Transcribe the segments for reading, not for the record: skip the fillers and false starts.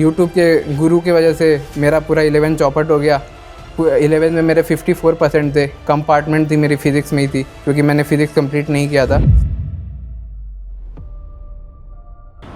YouTube के गुरु की वजह से मेरा पूरा 11 चौपट हो गया। 11 में मेरे 54% थे। कंपार्टमेंट थी मेरी फ़िज़िक्स में ही थी, क्योंकि मैंने फ़िज़िक्स कंप्लीट नहीं किया था।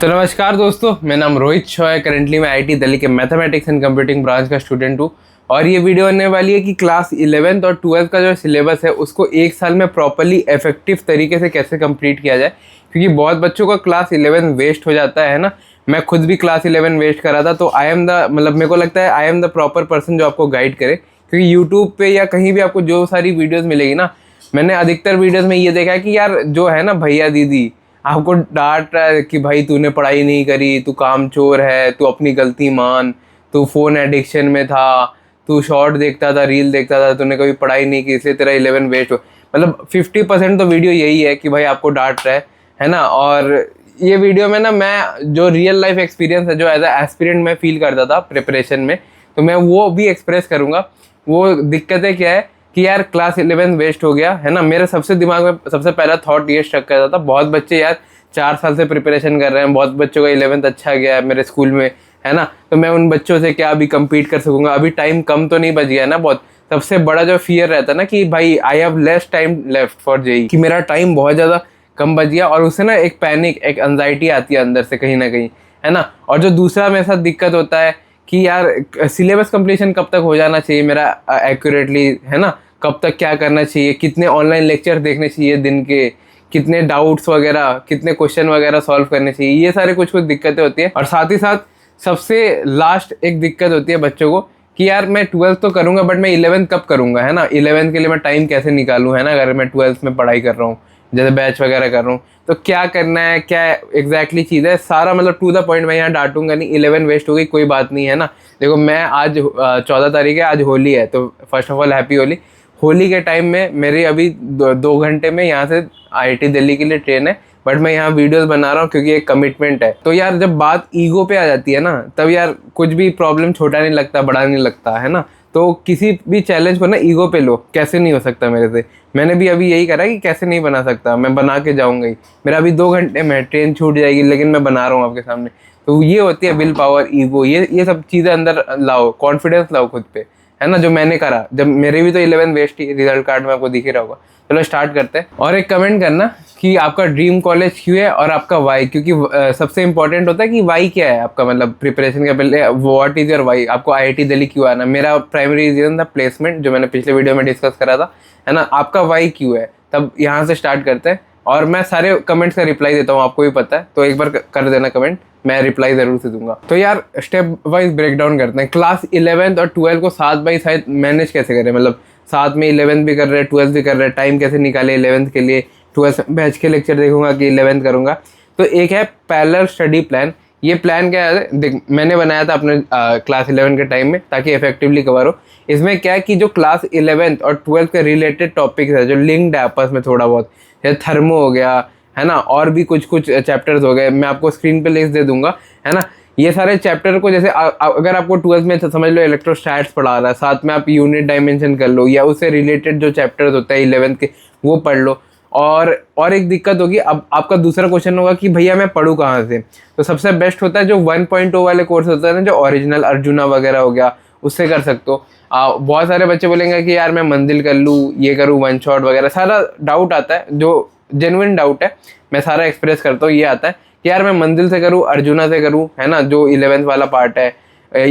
तो नमस्कार दोस्तों, मेरा नाम रोहित शॉ है। करेंटली मैं आईआईटी दिल्ली के मैथमेटिक्स एंड कंप्यूटिंग ब्रांच का स्टूडेंट हूँ। और ये वीडियो होने वाली है कि क्लास 11th और 12th का जो सिलेबस है उसको एक साल में प्रॉपरली इफेक्टिव तरीके से कैसे कंप्लीट किया जाए, क्योंकि बहुत बच्चों का क्लास 11 वेस्ट हो जाता है ना। मैं खुद भी क्लास 11 वेस्ट करा था, तो आई एम द मेरे को लगता है I am the proper person जो आपको गाइड करे। क्योंकि यूट्यूब पे या कहीं भी आपको जो सारी वीडियोज़ मिलेगी ना, मैंने अधिकतर वीडियोज़ में ये देखा है कि यार जो है ना भैया दीदी आपको डांट रहा है कि भाई तूने पढ़ाई नहीं करी, तू कामचोर है, तू अपनी गलती मान, तू फ़ोन एडिक्शन में था, तू शॉर्ट देखता था, रील देखता था, तूने कभी पढ़ाई नहीं की इसलिए तेरा 11 वेस्ट हो। मतलब 50% तो वीडियो यही है कि भाई आपको डांट रहा है ना। और ये वीडियो में ना मैं जो रियल लाइफ एक्सपीरियंस है, जो एज अ एस्पिरेंट मैं फील करता था प्रिपरेशन में, तो मैं वो भी एक्सप्रेस करूँगा। वो दिक्कतें क्या है कि यार क्लास 11 वेस्ट हो गया है ना। मेरे सबसे दिमाग में सबसे पहला थॉट ये स्ट्रक करता था, बहुत बच्चे यार 4 साल से प्रिपरेशन कर रहे हैं, बहुत बच्चों का 11th अच्छा गया है मेरे स्कूल में, है ना। तो मैं उन बच्चों से क्या अभी compete कर सकूंगा, अभी टाइम कम तो नहीं बच गया ना बहुत। सबसे बड़ा जो फियर रहता है ना कि भाई I have less time left for JEE, कि मेरा टाइम बहुत ज़्यादा कम बच गया। और उससे ना एक पैनिक, एक एंजाइटी आती है अंदर से कहीं ना कहीं, है ना। और जो दूसरा मेरे साथ दिक्कत होता है कि यार सिलेबस कंप्लीशन कब तक हो जाना चाहिए मेरा एक्यूरेटली, है ना। कब तक क्या करना चाहिए, कितने ऑनलाइन लेक्चर देखने चाहिए दिन के, कितने डाउट्स वगैरह, कितने क्वेश्चन वगैरह सॉल्व करने चाहिए, ये सारे कुछ दिक्कतें होती है। और साथ ही साथ सबसे लास्ट एक दिक्कत होती है बच्चों को कि यार मैं 12th तो करूँगा बट मैं 11th कब करूँगा, है ना। 11th के लिए मैं टाइम कैसे निकालूँ, है ना, अगर मैं 12th में पढ़ाई कर रहा हूँ, जैसे बैच वगैरह कर रहा हूँ, तो क्या करना है, क्या एग्जैक्टली चीज़ है, सारा मतलब टू द पॉइंट। मैं यहाँ डांटूंगा नहीं, 11 वेस्ट हो गई कोई बात नहीं, है ना। देखो मैं आज 14 तारीख है, आज होली है, तो first of all happy Holi. Holi के टाइम में मेरी अभी 2 घंटे में यहाँ से आईआईटी दिल्ली के लिए ट्रेन है, बट मैं यहाँ वीडियोस बना रहा हूँ क्योंकि एक कमिटमेंट है। तो यार जब बात ईगो पे आ जाती है ना, तब यार कुछ भी प्रॉब्लम छोटा नहीं लगता, बड़ा नहीं लगता, है ना। तो किसी भी चैलेंज को ना ईगो पे लो, कैसे नहीं हो सकता मेरे से। मैंने भी अभी यही करा कि कैसे नहीं बना सकता, मैं बना के जाऊँगा ही। मेरा अभी 2 घंटे में ट्रेन छूट जाएगी, लेकिन मैं बना रहा हूँ आपके सामने। तो ये होती है विल पावर, ईगो, ये सब चीज़ें अंदर लाओ, कॉन्फिडेंस लाओ खुद पे, है ना। जो मैंने करा, जब मेरे भी तो 11 वेस्ट ही, रिजल्ट कार्ड में आपको दिख ही रहा होगा। चलो स्टार्ट करते हैं। और एक कमेंट करना कि आपका ड्रीम कॉलेज क्यों है और आपका वाई, क्योंकि सबसे इंपॉर्टेंट होता है कि वाई क्या है आपका, मतलब प्रिपरेशन के पहले व्हाट इज योर वाई, आपको आईआईटी दिल्ली क्यों आना। मेरा प्राइमरी रीजन था प्लेसमेंट, जो मैंने पिछले वीडियो में डिस्कस करा था, है ना। आपका वाई क्यों है, तब यहाँ से स्टार्ट करते हैं। और मैं सारे कमेंट्स का रिप्लाई देता हूँ, आपको भी पता है, तो एक बार कर देना कमेंट, मैं रिप्लाई ज़रूर से दूंगा। तो यार स्टेप वाइज ब्रेक डाउन करते हैं। क्लास 11th और 12 को साथ बाई साथ मैनेज कैसे करें, मतलब साथ में 11th भी कर रहे हैं, 12th भी कर रहे हैं, टाइम कैसे निकाले 11th के लिए। 12th बैच के लेक्चर देखूंगा कि 11th करूंगा। तो एक है पैरेलल स्टडी प्लान। ये प्लान क्या है, देख मैंने बनाया था अपने क्लास 11 के टाइम में, ताकि इफेक्टिवली कवर हो। इसमें क्या है कि जो क्लास 11th और 12th के रिलेटेड टॉपिक्स है, जो लिंक्ड है आपस में थोड़ा बहुत, जैसे थर्मो हो गया, है ना, और भी कुछ चैप्टर्स हो गए, मैं आपको स्क्रीन पे लिस्ट दे दूंगा, है ना। ये सारे चैप्टर को जैसे अगर आपको 12th में समझ लो इलेक्ट्रोस्टैट्स पढ़ा रहा है, साथ में आप यूनिट डायमेंशन कर लो, या उससे रिलेटेड जो चैप्टर्स होते हैं 11th के वो पढ़ लो। और एक दिक्कत होगी, अब आपका दूसरा क्वेश्चन होगा कि भैया मैं पढ़ूँ कहाँ से। तो सबसे बेस्ट होता है जो 1.0 वाले कोर्स होता है ना, जो ओरिजिनल अर्जुना वगैरह हो गया, उससे कर सकते हो। बहुत सारे बच्चे बोलेंगे कि यार मैं मंजिल कर लूँ, ये करूँ, वन शॉट वगैरह, सारा डाउट आता है, जो जेन्युइन डाउट है मैं सारा एक्सप्रेस करता हूँ। ये आता है कि यार मैं मंजिल से करूँ, अर्जुना से करूँ, है ना, जो 11th वाला पार्ट है।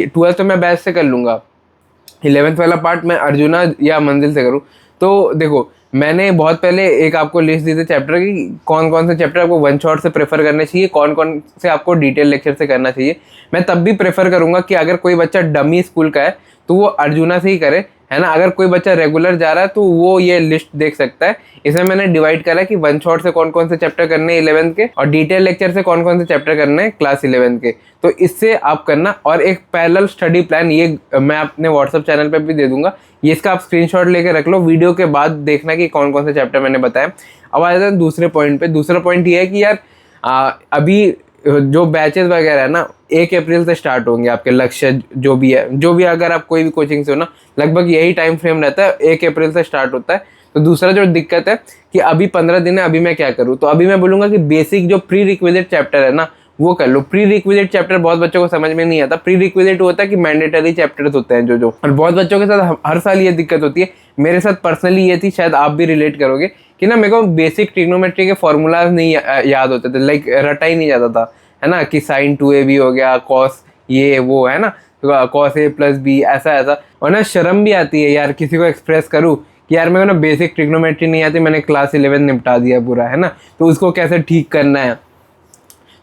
12th तो मैं बैच से कर लूँगा, 11th वाला पार्ट मैं अर्जुना या मंजिल से करूँ। तो देखो मैंने बहुत पहले एक आपको लिस्ट दी थी चैप्टर की, कौन कौन से चैप्टर आपको वन शॉट से प्रेफर करने चाहिए, कौन कौन से आपको डिटेल लेक्चर से करना चाहिए। मैं तब भी प्रेफर करूँगा कि अगर कोई बच्चा डमी स्कूल का है तो वो अर्जुना से ही करे, है ना। अगर कोई बच्चा रेगुलर जा रहा है तो वो ये लिस्ट देख सकता है। इसमें मैंने डिवाइड करा कि वन शॉट से कौन कौन से चैप्टर करने हैं 11th के, और डिटेल लेक्चर से कौन कौन से चैप्टर करने हैं क्लास 11th के। तो इससे आप करना। और एक पैरेलल स्टडी प्लान, ये मैं अपने व्हाट्सअप चैनल पे भी दे दूंगा, ये इसका आप स्क्रीनशॉट लेके रख लो, वीडियो के बाद देखना कि कौन कौन से चैप्टर मैंने बताया। अब आ जाते हैं दूसरे पॉइंट पे। दूसरा पॉइंट ये है कि यार अभी जो बैचेस वगैरह है ना 1 अप्रैल से स्टार्ट होंगे आपके। लक्ष्य जो भी है, अगर आप कोई भी कोचिंग से हो ना, लगभग यही टाइम फ्रेम रहता है, 1 अप्रैल से स्टार्ट होता है। तो दूसरा जो दिक्कत है कि अभी 15 दिन है, अभी मैं क्या करूँ। तो अभी मैं बोलूँगा कि बेसिक जो प्री रिक्विजिट चैप्टर है ना, वो कर लो। प्री रिक्विजिट चैप्टर बहुत बच्चों को समझ में नहीं आता। प्री रिक्विजिट होता है कि मैंडेटरी चैप्टर्स होते हैं जो और बहुत बच्चों के साथ हर साल ये दिक्कत होती है। मेरे साथ पर्सनली ये थी, शायद आप भी रिलेट करोगे कि ना मेरे को बेसिक ट्रिग्नोमेट्री के फॉर्मूलाज नहीं याद होते थे, लाइक रटा ही नहीं जाता था, है ना, कि साइन 2ab हो गया, कॉस ये वो, है ना, कॉस a प्लस बी, ऐसा ऐसा। और ना शर्म भी आती है यार किसी को एक्सप्रेस करूँ कि यार मेरे को ना बेसिक ट्रिग्नोमेट्री नहीं आती, मैंने क्लास 11 निपटा दिया पूरा, है ना, तो उसको कैसे ठीक करना है।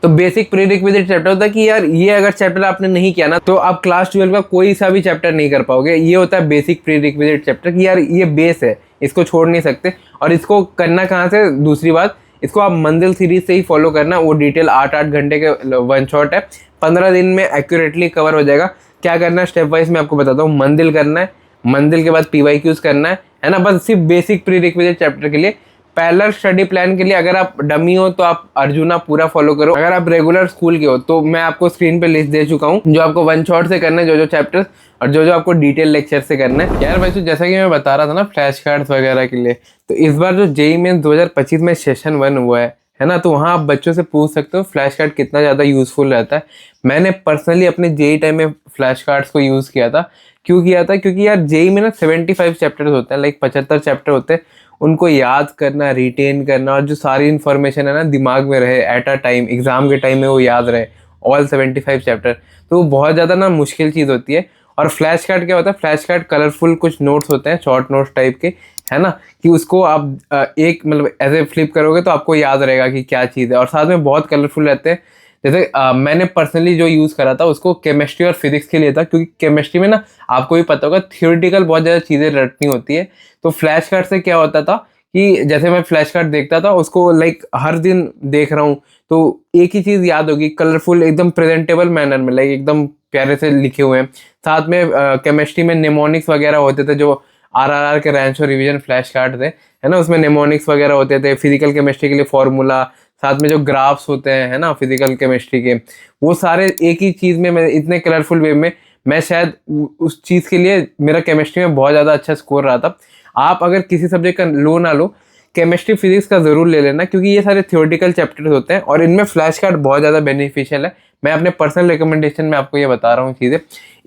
तो बेसिक प्री रिक्विजिट चैप्टर होता है कि यार ये अगर चैप्टर आपने नहीं किया ना तो आप क्लास 12 का कोई सा भी चैप्टर नहीं कर पाओगे। ये होता है बेसिक प्री रिक्विजिट चैप्टर कि यार ये बेस है, इसको छोड़ नहीं सकते। और इसको करना कहाँ से, दूसरी बात, इसको आप मंजिल सीरीज से ही फॉलो करना। वो डिटेल 8-8 घंटे के वन शॉट है, 15 दिन में एक्यूरेटली कवर हो जाएगा। क्या करना है स्टेप वाइज मैं आपको बताता हूँ। मंजिल करना है, मंजिल के बाद PYQs करना है ना, बस सिर्फ बेसिक प्री रिक्विजिट चैप्टर के लिए। पैरेलल स्टडी प्लान के लिए अगर आप डमी हो तो आप अर्जुना पूरा फॉलो करो। अगर आप रेगुलर स्कूल के हो तो मैं आपको स्क्रीन पे लिस्ट दे चुका हूँ जो आपको वन शॉट से करना है, जो चैप्टर्स, और जो आपको डिटेल लेक्चर से करना है। यार भाई, तो जैसा कि मैं बता रहा था ना फ्लैश कार्ड्स वगैरह के लिए, तो इस बार जो JEE मेंस 2025 में सेशन 1 हुआ है ना, तो वहाँ आप बच्चों से पूछ सकते हो फ्लैश कार्ड कितना ज़्यादा यूजफुल रहता है। मैंने पर्सनली अपने JEE टाइम में फ्लैश कार्ड्स को यूज़ किया था। क्यों किया था? क्योंकि यार JEE में ना 75 चैप्टर्स होते हैं, लाइक 75 चैप्टर होते हैं। उनको याद करना, रिटेन करना, और जो सारी इन्फॉर्मेशन है ना दिमाग में रहे एट अ टाइम, एग्जाम के टाइम में वो याद रहे, ऑल 75 चैप्टर, तो वो बहुत ज़्यादा ना मुश्किल चीज़ होती है। और फ्लैश कार्ड क्या होता है? फ्लैश कार्ड कलरफुल कुछ नोट्स होते हैं, शॉर्ट नोट्स टाइप के, है ना, कि उसको आप एक मतलब ऐसे फ्लिप करोगे तो आपको याद रहेगा कि क्या चीज़ है। और साथ में बहुत कलरफुल रहते हैं। जैसे मैंने पर्सनली जो यूज़ करा था उसको केमिस्ट्री और फिजिक्स के लिए था, क्योंकि केमिस्ट्री में ना आपको भी पता होगा थियोरेटिकल बहुत ज़्यादा चीज़ें रटनी होती है। तो फ्लैश कार्ड से क्या होता था कि जैसे मैं फ्लैश कार्ड देखता था उसको लाइक हर दिन देख रहा हूँ तो एक ही चीज़ याद होगी, कलरफुल एकदम प्रेजेंटेबल मैनर में, लाइक एकदम प्यारे से लिखे हुए हैं। साथ में केमिस्ट्री में नेमोनिक्स वगैरह होते थे जो RRR के रैंच और रिवीजन फ्लैश कार्ड थे, है ना, उसमें नेमोनिक्स वगैरह होते थे। फिजिकल केमिस्ट्री के लिए फॉर्मूला, साथ में जो ग्राफ्स होते हैं, है ना, फिजिकल केमिस्ट्री के, वो सारे एक ही चीज़ में, मैं इतने कलरफुल वे में, मैं शायद उस चीज़ के लिए मेरा केमिस्ट्री में बहुत ज़्यादा अच्छा स्कोर रहा था। आप अगर किसी सब्जेक्ट का लो ना लो, केमिस्ट्री फिजिक्स का ज़रूर ले लेना, क्योंकि ये सारे थियोरेटिकल चैप्टर्स होते हैं और इनमें फ्लैश कार्ड बहुत ज़्यादा बेनिफिशियल है। मैं अपने पर्सनल रिकमेंडेशन में आपको ये बता रहा हूँ चीज़ें।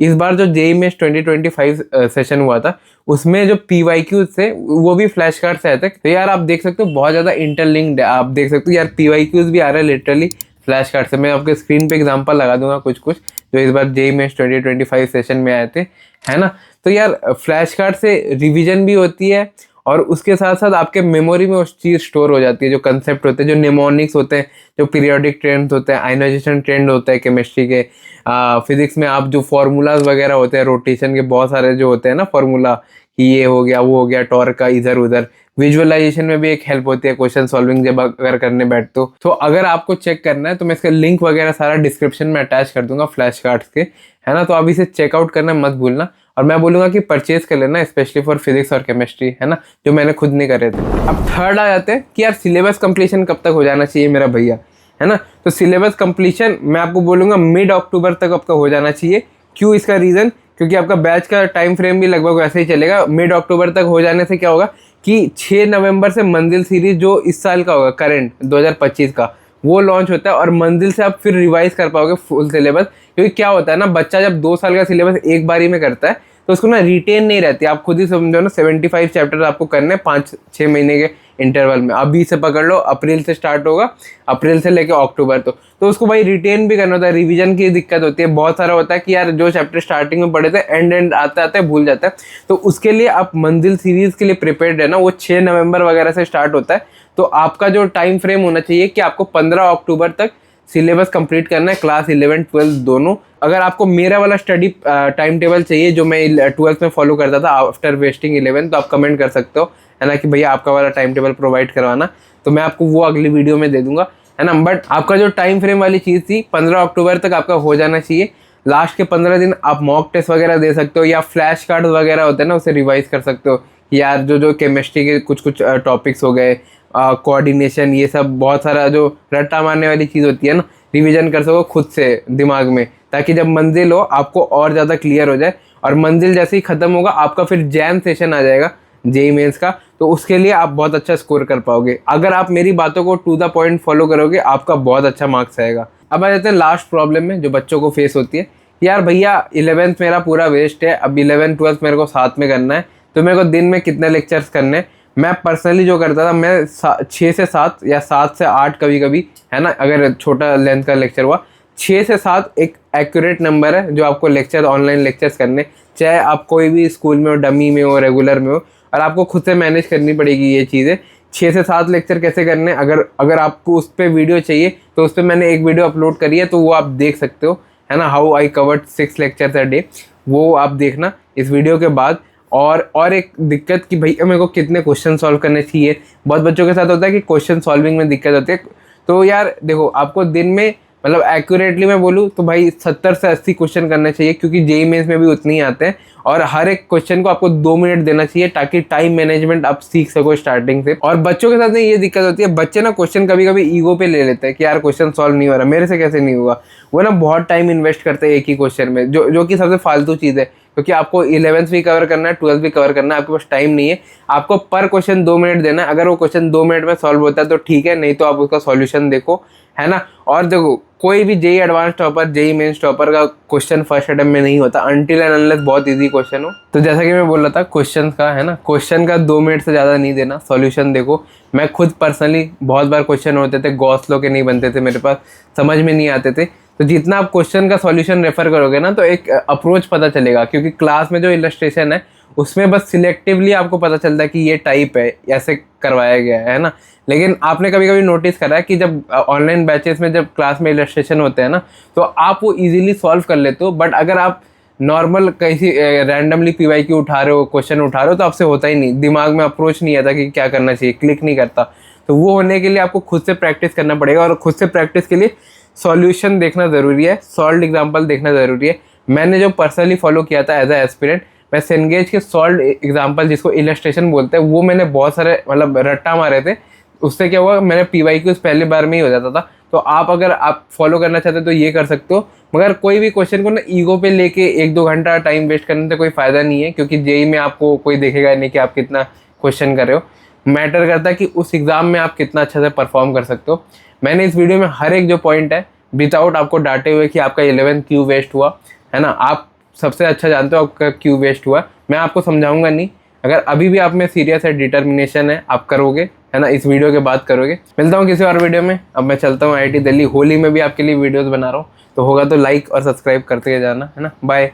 इस बार जो JEE मेंस 2025 सेशन हुआ था उसमें जो PYQs थे वो भी फ्लैश कार्ड से आए थे। तो यार आप देख सकते हो बहुत ज़्यादा इंटरलिंक्ड है। आप देख सकते हो यार PYQs भी आ रहे हैं लिटरली फ्लैश कार्ड से। मैं आपके स्क्रीन पे एग्जांपल लगा दूंगा कुछ कुछ जो इस बार JEE मेंस 2025 सेशन में आए थे, है ना। तो यार फ्लैश कार्ड से रिवीजन भी होती है और उसके साथ साथ आपके मेमोरी में उस चीज़ स्टोर हो जाती है, जो कंसेप्ट होते हैं, जो निमोनिक्स होते हैं, जो पीरियोडिक ट्रेंड होते हैं, आयनाइजेशन ट्रेंड होता है केमिस्ट्री के। फिजिक्स में आप जो फार्मूलाज वगैरह होते हैं, रोटेशन के बहुत सारे जो होते हैं ना फार्मूला, कि ये हो गया वो हो गया, टॉर्क का इधर उधर। विजुअलाइजेशन में भी एक हेल्प होती है क्वेश्चन सॉल्विंग जब अगर करने बैठते हो। तो अगर आपको चेक करना है तो मैं इसका लिंक वगैरह सारा डिस्क्रिप्शन में अटैच कर दूंगा फ्लैश कार्ड्स के, है ना। तो आप इसे चेकआउट करना मत भूलना और मैं बोलूँगा कि परचेज कर लेना, स्पेशली फॉर फिजिक्स और केमिस्ट्री, है ना, जो मैंने खुद नहीं करे थे। अब थर्ड आ जाते हैं कि यार सिलेबस कंप्लीशन कब तक हो जाना चाहिए मेरा भैया, है ना। तो सिलेबस कंप्लीशन मैं आपको बोलूँगा मिड अक्टूबर तक आपका हो जाना चाहिए। क्यों? इसका रीज़न क्योंकि आपका बैच का टाइम फ्रेम भी लगभग वैसे ही चलेगा। मिड अक्टूबर तक हो जाने से क्या होगा कि 6 नवंबर से मंजिल सीरीज जो इस साल का होगा करेंट 2025 का वो लॉन्च होता है और मंजिल से आप फिर रिवाइज कर पाओगे फुल सिलेबस। क्योंकि क्या होता है ना, बच्चा जब 2 साल का सिलेबस एक बारी में करता है तो उसको ना रिटेन नहीं रहती। आप खुद ही समझो ना, 75 चैप्टर आपको करने 5-6 महीने के इंटरवल में। अभी से पकड़ लो, अप्रैल से स्टार्ट होगा, अप्रैल से लेके अक्टूबर तो उसको भाई रिटेन भी करना होता है। रिवीजन की दिक्कत होती है, बहुत सारा होता है कि यार जो चैप्टर स्टार्टिंग में पढ़े थे एंड आते आते भूल जाता है। तो उसके लिए आप मंजिल सीरीज के लिए प्रिपेयर्ड है ना, वो 6 नवंबर वगैरह से स्टार्ट होता है। तो आपका जो टाइम फ्रेम होना चाहिए कि आपको 15 अक्टूबर तक सिलेबस कंप्लीट करना है, क्लास 11-12 दोनों। अगर आपको मेरा वाला स्टडी टाइम टेबल चाहिए जो मैं 12th में फॉलो करता था आफ्टर वेस्टिंग 11, तो आप कमेंट कर सकते हो, है ना, कि भैया आपका वाला टाइम टेबल प्रोवाइड करवाना, तो मैं आपको वो अगली वीडियो में दे दूंगा, है ना। बट आपका जो टाइम फ्रेम वाली चीज़ थी 15 अक्टूबर तक आपका हो जाना चाहिए। लास्ट के 15 दिन आप मॉक टेस्ट वगैरह दे सकते हो या फ्लैश कार्ड वगैरह होते हैं ना, उसे रिवाइज कर सकते हो। यार जो केमिस्ट्री के कुछ टॉपिक्स हो गए, कोऑर्डिनेशन, ये सब बहुत सारा जो रट्टा मारने वाली चीज़ होती है ना, रिवीजन कर सको खुद से दिमाग में, ताकि जब मंजिल हो आपको और ज़्यादा क्लियर हो जाए। और मंजिल जैसे ही ख़त्म होगा आपका फिर जैन सेशन आ जाएगा JEE मेंस का, तो उसके लिए आप बहुत अच्छा स्कोर कर पाओगे। अगर आप मेरी बातों को टू द पॉइंट फॉलो करोगे आपका बहुत अच्छा मार्क्स आएगा। अब आ जाते हैं लास्ट प्रॉब्लम में जो बच्चों को फेस होती है। यार भैया 11th मेरा पूरा वेस्ट है, अब 11th 12th मेरे को साथ में करना है, तो मेरे को दिन में कितने लेक्चर्स करने हैं। मैं पर्सनली जो करता था, मैं 6 से 7 या 7 से 8 कभी कभी, है ना, अगर छोटा लेंथ का लेक्चर हुआ, 6 से 7 एक एक्यूरेट नंबर है जो आपको लेक्चर, ऑनलाइन लेक्चर्स करने, चाहे आप कोई भी स्कूल में हो, डमी में हो, रेगुलर में हो, और आपको खुद से मैनेज करनी पड़ेगी ये चीज़ें। 6 से 7 लेक्चर कैसे करने, अगर आपको उस पर वीडियो चाहिए तो उस पर मैंने एक वीडियो अपलोड करी है, तो वो आप देख सकते हो, है ना, how I covered 6 lectures a day, वो आप देखना इस वीडियो के बाद। और एक दिक्कत कि भैया मेरे को कितने क्वेश्चन सॉल्व करने चाहिए। बहुत बच्चों के साथ होता है कि क्वेश्चन सॉल्विंग में दिक्कत होती है। तो यार देखो, आपको दिन में, मतलब एक्यूरेटली मैं बोलूँ तो भाई 70 से 80 क्वेश्चन करने चाहिए, क्योंकि जेईई मेंस में भी उतने ही आते हैं, और हर एक क्वेश्चन को आपको 2 मिनट देना चाहिए, ताकि टाइम मैनेजमेंट आप सीख सको स्टार्टिंग से। और बच्चों के साथ में ये दिक्कत होती है, बच्चे ना क्वेश्चन कभी कभी ईगो पे ले लेते हैं कि यार क्वेश्चन सॉल्व नहीं हो रहा, मेरे से कैसे नहीं होगा। वो ना बहुत टाइम इन्वेस्ट करते हैं एक ही क्वेश्चन में, जो कि सबसे फालतू चीज़ है, क्योंकि आपको 11th भी कवर करना है, 12th भी कवर करना है, आपके पास टाइम नहीं है। आपको पर क्वेश्चन 2 मिनट देना है। अगर वो क्वेश्चन 2 मिनट में सॉल्व होता है तो ठीक है, नहीं तो आप उसका सॉल्यूशन देखो, है ना। और देखो, कोई भी JEE advance topper, JEE mains topper का क्वेश्चन फर्स्ट अटेम्प्ट में नहीं होता, अनटिल एंड अनलेस बहुत इजी क्वेश्चन हो। तो जैसा कि मैं बोल रहा था, क्वेश्चन का, है ना, क्वेश्चन का 2 मिनट से ज़्यादा नहीं देना, सॉल्यूशन देखो। मैं खुद पर्सनली बहुत बार क्वेश्चन होते थे, गॉस लॉ के नहीं बनते थे मेरे पास, समझ में नहीं आते थे। तो जितना आप क्वेश्चन का सॉल्यूशन रेफर करोगे ना, तो एक अप्रोच पता चलेगा, क्योंकि क्लास में जो इलस्ट्रेशन है उसमें बस सिलेक्टिवली आपको पता चलता है कि ये टाइप है, ऐसे करवाया गया है ना। लेकिन आपने कभी कभी नोटिस करा है कि जब ऑनलाइन बैचेस में जब क्लास में इलस्ट्रेशन होते हैं ना, तो आप वो इजीली सॉल्व कर लेते हो, बट अगर आप नॉर्मल कहीं रैंडमली PYQ उठा रहे हो, क्वेश्चन उठा रहे हो, तो आपसे होता ही नहीं, दिमाग में अप्रोच नहीं आता कि क्या करना चाहिए, क्लिक नहीं करता। तो वो होने के लिए आपको खुद से प्रैक्टिस करना पड़ेगा, और खुद से प्रैक्टिस के लिए सॉल्यूशन देखना ज़रूरी है, सॉल्व्ड एग्जाम्पल देखना ज़रूरी है। मैंने जो पर्सनली फॉलो किया था एज ए एस्पिरेंट, मैं सेनगेज के सॉल्व्ड एग्जाम्पल, जिसको इलस्ट्रेशन बोलते हैं, वो मैंने बहुत सारे, मतलब रट्टा मारे थे। उससे क्या हुआ, मैंने PYQ पहले बार में ही हो जाता था। तो अगर आप फॉलो करना चाहते हो तो ये कर सकते हो, मगर कोई भी क्वेश्चन को ना ईगो पे लेके 1-2 घंटा टाइम वेस्ट करने से कोई फ़ायदा नहीं है, क्योंकि जेईई में आपको कोई देखेगा नहीं कि आप कितना क्वेश्चन कर रहे हो। मैटर करता है कि उस एग्ज़ाम में आप कितना अच्छे से परफॉर्म कर सकते हो। मैंने इस वीडियो में हर एक जो पॉइंट है, विदाउट आपको डांटे हुए कि आपका 11th क्यों वेस्ट हुआ, है ना, आप सबसे अच्छा जानते हो आपका क्यों वेस्ट हुआ, मैं आपको समझाऊंगा नहीं। अगर अभी भी आप में सीरियस है, डिटर्मिनेशन है, आप करोगे, है ना, इस वीडियो के बाद करोगे। मिलता हूँ किसी और वीडियो में। अब मैं चलता हूँ IIT दिल्ली, होली में भी आपके लिए वीडियोस बना रहा हूँ, तो होगा तो लाइक और सब्सक्राइब करते जाना, है ना। बाय।